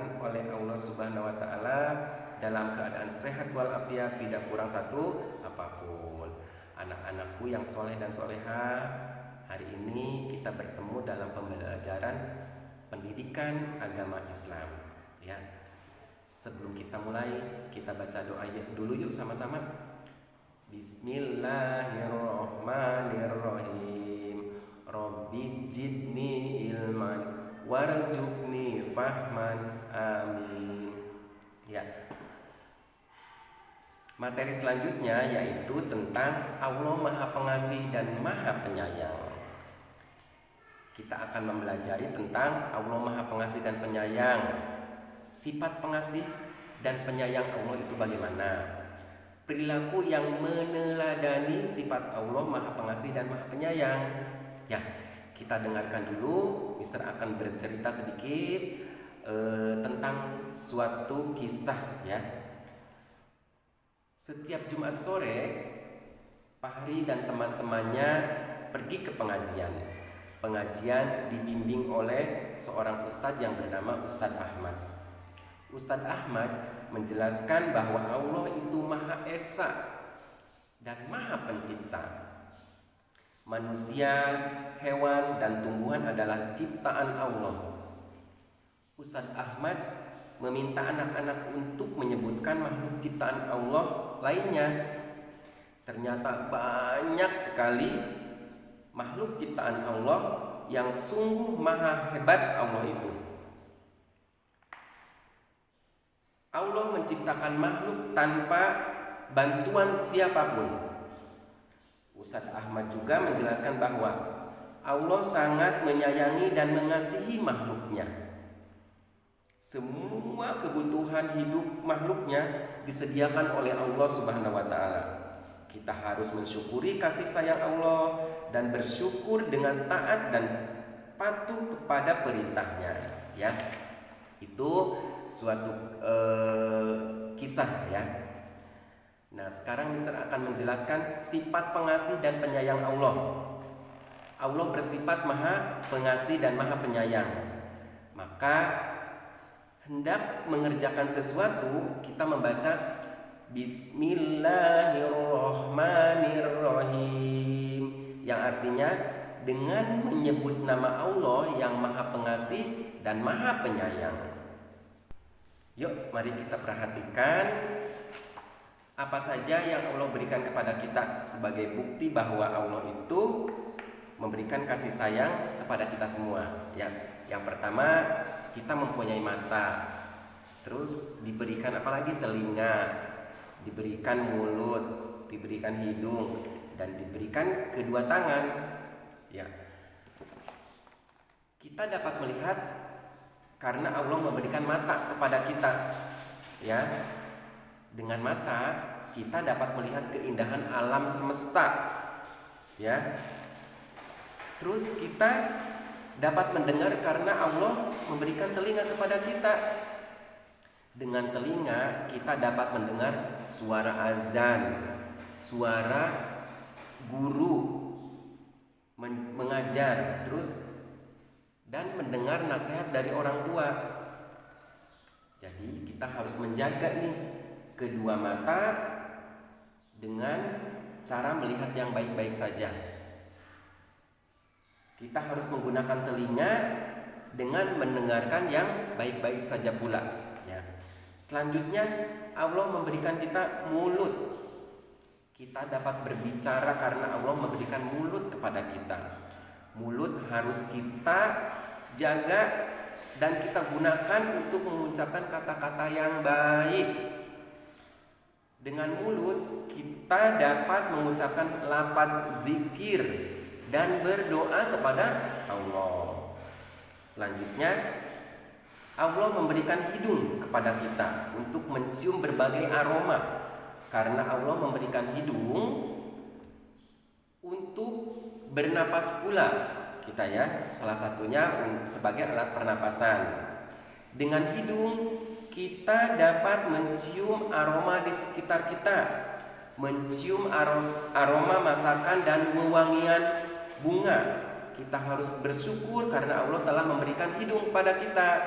dilahirkan oleh Allah Subhanahu wa taala dalam keadaan sehat walafiat, tidak kurang satu apapun. Anak-anakku yang soleh dan soleha, hari ini kita bertemu dalam pembelajaran pendidikan agama Islam. Ya, sebelum kita mulai, kita baca doa dulu yuk sama-sama. Bismillahirrahmanirrahim. Rabbi jidni ilman warzuqni fahman. Amin. Ya. Materi selanjutnya yaitu tentang Allah Maha Pengasih dan Maha Penyayang. Kita akan mempelajari tentang Allah Maha Pengasih dan Penyayang. Sifat pengasih dan penyayang Allah itu bagaimana? Perilaku yang meneladani sifat Allah Maha Pengasih dan Maha Penyayang. Ya, kita dengarkan dulu. Mister akan bercerita sedikit tentang suatu kisah ya. Setiap Jumat sore, Pak Hari dan teman-temannya pergi ke pengajian. Pengajian dibimbing oleh seorang ustadz yang bernama Ustadz Ahmad. Ustadz Ahmad menjelaskan bahwa Allah itu Maha Esa dan Maha Pencipta. Manusia, hewan, dan tumbuhan adalah ciptaan Allah. Ustadz Ahmad meminta anak-anak untuk menyebutkan makhluk ciptaan Allah lainnya. Ternyata banyak sekali makhluk ciptaan Allah yang sungguh maha hebat Allah itu. Allah menciptakan makhluk tanpa bantuan siapapun. Ustadz Ahmad juga menjelaskan bahwa Allah sangat menyayangi dan mengasihi makhluknya. Semua kebutuhan hidup makhluknya disediakan oleh Allah Subhanahu wa taala. Kita harus mensyukuri kasih sayang Allah dan bersyukur dengan taat dan patuh kepada perintahnya ya. Itu suatu kisah ya. Nah, sekarang Mister akan menjelaskan sifat pengasih dan penyayang Allah. Allah bersifat Maha Pengasih dan Maha Penyayang. Maka hendak mengerjakan sesuatu, kita membaca Bismillahirrahmanirrahim, yang artinya dengan menyebut nama Allah yang Maha Pengasih dan Maha Penyayang. Yuk, mari kita perhatikan apa saja yang Allah berikan kepada kita sebagai bukti bahwa Allah itu memberikan kasih sayang kepada kita semua. Yang pertama, kita mempunyai mata, terus diberikan apalagi telinga, diberikan mulut, diberikan hidung, dan diberikan kedua tangan. Ya, kita dapat melihat karena Allah memberikan mata kepada kita. Ya, dengan mata kita dapat melihat keindahan alam semesta. Ya, terus kita dapat mendengar karena Allah memberikan telinga kepada kita. Dengan telinga kita dapat mendengar suara azan, suara guru mengajar, terus dan mendengar nasihat dari orang tua. Jadi kita harus menjaga nih kedua mata dengan cara melihat yang baik-baik saja. Kita harus menggunakan telinga dengan mendengarkan yang baik-baik saja pula ya. Selanjutnya Allah memberikan kita mulut. Kita dapat berbicara karena Allah memberikan mulut kepada kita. Mulut harus kita jaga dan kita gunakan untuk mengucapkan kata-kata yang baik. Dengan mulut kita dapat mengucapkan lafaz zikir dan berdoa kepada Allah. Selanjutnya, Allah memberikan hidung kepada kita untuk mencium berbagai aroma. Karena Allah memberikan hidung untuk bernapas pula kita ya, salah satunya sebagai alat pernapasan. Dengan hidung kita dapat mencium aroma di sekitar kita, mencium aroma masakan dan wewangian bunga. Kita harus bersyukur karena Allah telah memberikan hidung pada kita.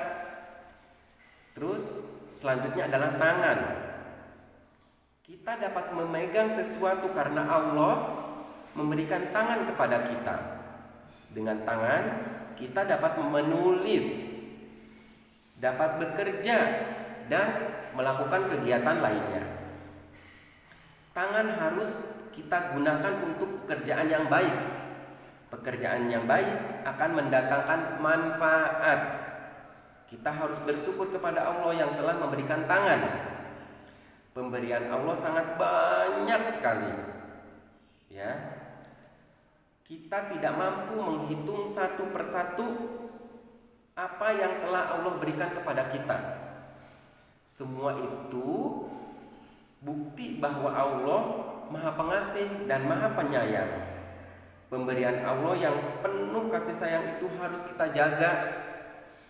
Terus selanjutnya adalah tangan. Kita dapat memegang sesuatu karena Allah memberikan tangan kepada kita. Dengan tangan kita dapat menulis, dapat bekerja, dan melakukan kegiatan lainnya. Tangan harus kita gunakan untuk pekerjaan yang baik. Pekerjaan yang baik akan mendatangkan manfaat. Kita harus bersyukur kepada Allah yang telah memberikan tangan. Pemberian Allah sangat banyak sekali. Ya. Kita tidak mampu menghitung satu persatu apa yang telah Allah berikan kepada kita. Semua itu bukti bahwa Allah Maha Pengasih dan Maha Penyayang. Pemberian Allah yang penuh kasih sayang itu harus kita jaga.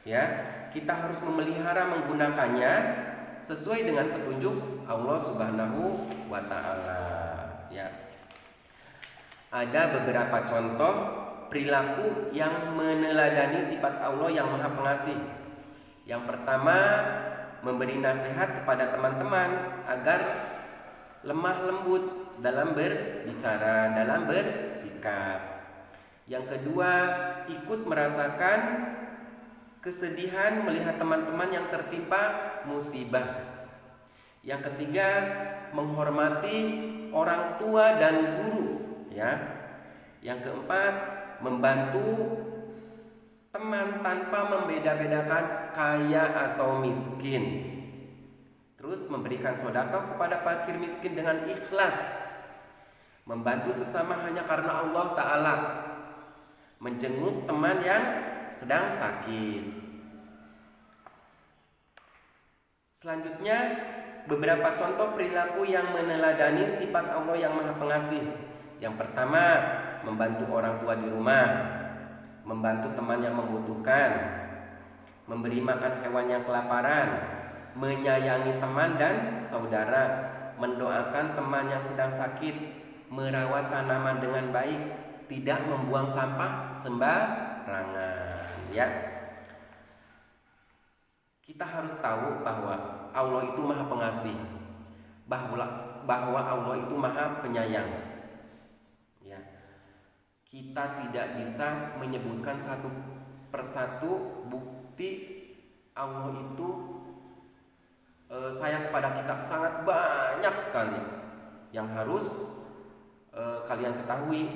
Ya, kita harus memelihara menggunakannya sesuai dengan petunjuk Allah Subhanahu wa taala. Ya. Ada beberapa contoh perilaku yang meneladani sifat Allah yang Maha Pengasih. Yang pertama, memberi nasihat kepada teman-teman agar lemah lembut dalam berbicara, dalam bersikap. Yang kedua, ikut merasakan kesedihan melihat teman-teman yang tertimpa musibah. Yang ketiga, menghormati orang tua dan guru, ya. Yang keempat, membantu teman tanpa membeda-bedakan kaya atau miskin. Terus memberikan sedekah kepada fakir miskin dengan ikhlas. Membantu sesama hanya karena Allah Ta'ala. Menjenguk teman yang sedang sakit. Selanjutnya, beberapa contoh perilaku yang meneladani sifat Allah yang Maha Pengasih. Yang pertama, membantu orang tua di rumah, membantu teman yang membutuhkan, memberi makan hewan yang kelaparan, menyayangi teman dan saudara, mendoakan teman yang sedang sakit, merawat tanaman dengan baik, tidak membuang sampah sembarangan. Ya, kita harus tahu bahwa Allah itu Maha Pengasih, bahwa Allah itu Maha Penyayang. Ya, kita tidak bisa menyebutkan satu persatu bukti Allah itu sayang kepada kita, sangat banyak sekali. Yang harus kalian ketahui,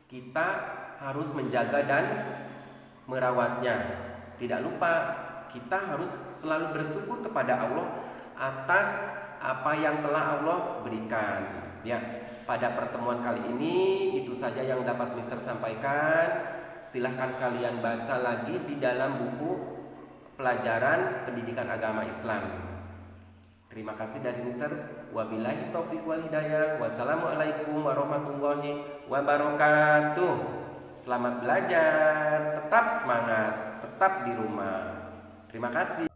kita harus menjaga dan merawatnya. Tidak lupa, kita harus selalu bersyukur kepada Allah atas apa yang telah Allah berikan. Ya, pada pertemuan kali ini itu saja yang dapat Mister sampaikan. Silahkan kalian baca lagi di dalam buku pelajaran pendidikan agama Islam. Terima kasih dari Mister. Wabillahi taufiq wal hidayah. Wassalamualaikum warahmatullahi wabarakatuh. Selamat belajar, tetap semangat, tetap di rumah. Terima kasih.